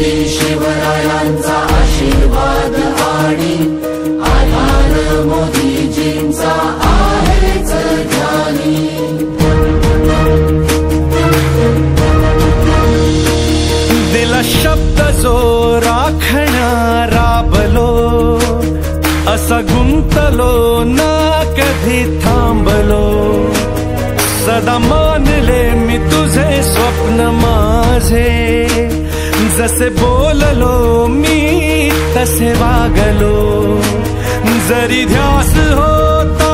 मोदी शिवरायांचा आशीर्वाद आणि आधार मोदीजींचा आहेच ध्यानी। दिला शब्द जो राखण्या राबलो, असा गुंतलो ना कधी थांबलो। सदा मानले मी तुझे स्वप्न माझे, जसे बोललो मी तसे वागलो। जरी ध्यास होता